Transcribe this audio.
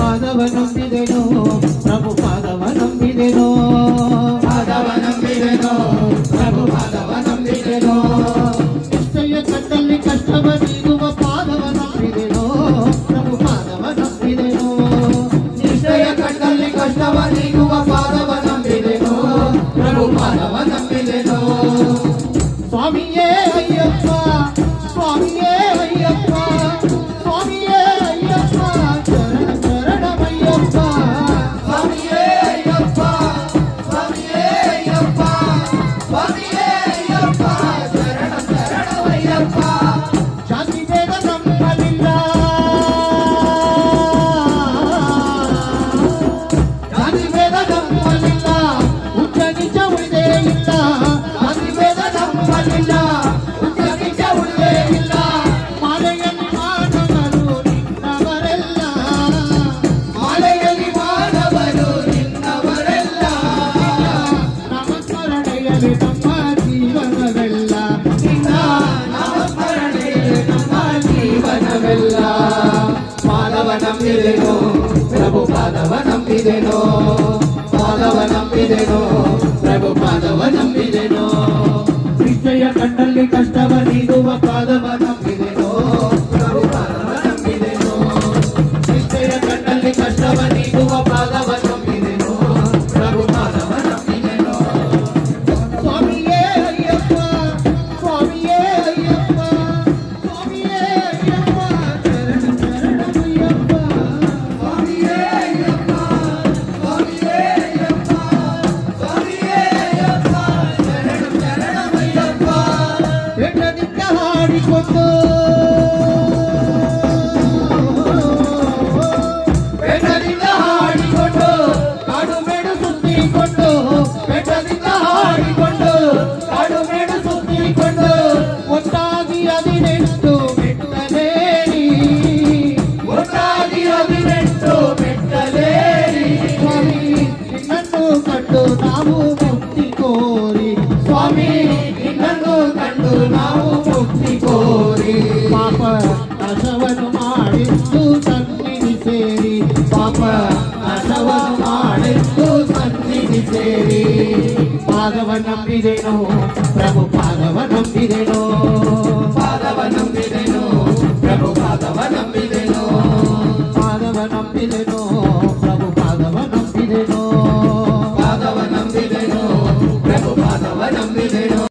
ಪಾದವ ನಂಬಿದೆನೋ ಪ್ರಭು ಪಾದವ ನಂಬಿದೆನೋ ಪಾದವ ನಂಬಿದೆನೋ ಪ್ರಭು ಪಾದವ ನಂಬಿದೆನೋ ನಿಶ್ಚಯ ಕಟ್ಟಲ್ಲಿ ಕಷ್ಟವ ನೀಗುವ ಪಾದವ ನಂಬಿದೆನೋ ಪ್ರಭು ಪಾದವ ನಂಬಿದೆನೋ ನಿಶ್ಚಯ ಕಟ್ಟಲ್ಲಿ ಕಷ್ಟವ ನೀಗುವ ಪಾದವ ನಂಬಿದೆನೋ ಪ್ರಭು ಪಾದವ ನಂಬಿದೆನೋ ಸ್ವಾಮಿಯೇ ಅಯ್ಯಪ್ಪ ಸ್ವಾಮಿಯೇ ಅಯ್ಯಪ್ಪ ಸ್ವಾಮಿಯೇ ಅಯ್ಯಪ್ಪ ಶರಣ ಶರಣಮಯ್ಯಪ್ಪ ಸ್ವಾಮಿಯೇ ಅಯ್ಯಪ್ಪ ಸ್ವಾಮಿಯೇ ಅಯ್ಯಪ್ಪ ಸ್ವಾಮಿಯೇ ಅಯ್ಯಪ್ಪ ಶರಣ ಶರಣಮಯ್ಯಪ್ಪ ಜಾತಿ ಭೇದ ನಮ್ಮಲ್ಲಿಲ್ಲ ಜಾತಿ ಭೇದ ನಮ್ಮಲ್ಲಿಲ್ಲ ಉಚ್ಚ ನಿಜ ಉಳಿದೇ ಇಲ್ಲ ಜಾತಿ ಭೇದ ನಮ್ಮಲ್ಲಿಲ್ಲ ಉಚ್ಚ ನಿಜ ಉಳಿದೇ ಇಲ್ಲ ಮಾಲೆಯಲ್ಲಿ ಮಾನವರು ನಿನ್ನವರೆಲ್ಲ ಮಾಲೆಯಲ್ಲಿ ಮಾನವರು ನಿನ್ನವರೆಲ್ಲ ನಾಮಸ್ಮರಣೆಯಲ್ಲಿ ನಮ್ಮ ಜೀವನವೆಲ್ಲ ನಿನ್ನ ನಾಮಸ್ಮರಣೆಯಲ್ಲಿ ನಮ್ಮ ಜೀವನವೆಲ್ಲ ಪಾದವ ನಂಬಿದೆನೋ ಪ್ರಭು ಪಾದವ ನಂಬಿದೆನೋ ಪಾದವ ನಂಬಿದೆನೋ ಪ್ರಭು ಪಾದವ ನಂಬಿದೆನೋ ನಿಶ್ಚಯ ಕಣ್ಣಲ್ಲಿ ಕಷ್ಟವ ನೀಡುವ ಪಾದವ ನಂಬಿದೆನೋ ಪ್ರಭು ಪಾದವ ನಂಬಿದೆನೋ ನಿಶ್ಚಯ ಕಣ್ಣಲ್ಲಿ ಕಷ್ಟವ ನೀಡುವ ಪಾದವ ನಂಬಿದೆನೋ ಪ್ರಭು ಪಾದವ ನಂಬಿದೆನೋ ಸ್ವಾಮಿಯೇ ಅಯ್ಯಪ್ಪ ಸ್ವಾಮಿಯೇ ಅಯ್ಯಪ್ಪ ಸ್ವಾಮಿಯೇ ಅಯ್ಯಪ್ಪ ಶರಣ ಶರಣಮಯ್ಯಪ್ಪ ಸ್ವಾಮಿಯೇ ಅಯ್ಯಪ್ಪ ಸ್ವಾಮಿಯೇ ಅಯ್ಯಪ್ಪ ಸ್ವಾಮಿಯೇ ಅಯ್ಯಪ್ಪ ಶರಣ ಶರಣಮಯ್ಯಪ್ಪ ಬೆಟ್ಟದಿಂದ ಹಾಡಿಕೊಂಡು ಬೆಟ್ಟದಿಂದ ಹಾಡಿಕೊಂಡು ಕಾಡು ಮೇಡು ಸುತ್ತಿಕೊಂಡು ಬೆಟ್ಟದಿಂದ ಹಾಡಿಕೊಂಡು ಕಾಡು ಮೇಡು ಸುತ್ತಿಕೊಂಡು ಒಟ್ಟಾಗಿ 18 ಮೆಟ್ಟಲೇರಿ ಒಟ್ಟಾಗಿ 18 ಮೆಟ್ಟಲೇರಿ ಸ್ವಾಮಿ ನಿನ್ನನ್ನು ಕಂಡು ನಾವು ಮುಕ್ತಿ ಕೋರಿ ಸ್ವಾಮಿ ನಿನ್ನನ್ನು ಕಂಡು ನಾವು ಮುಕ್ತಿ ಕೋರಿ ಪಾಪ ನಾಶವನ್ನು ಮಾಡಿದ್ದು ಸನ್ನಿಧಿ ಸೇರಿ ಪಾಪ ನಾಶವನ್ನು ಮಾಡಿದ್ದು ಸನ್ನಿಧಿ ಸೇರಿ ಪಾದವ ನಂಬಿದೆನೋ ಪ್ರಭು ಪಾದವ ನಂಬಿದೆನೋ ಪಾದವ ನಂಬಿದೆನೋ ಪ್ರಭು ಪಾದವ ನಂಬಿದೆನೋ ಪಾದವ ನಂಬಿದೆನೋ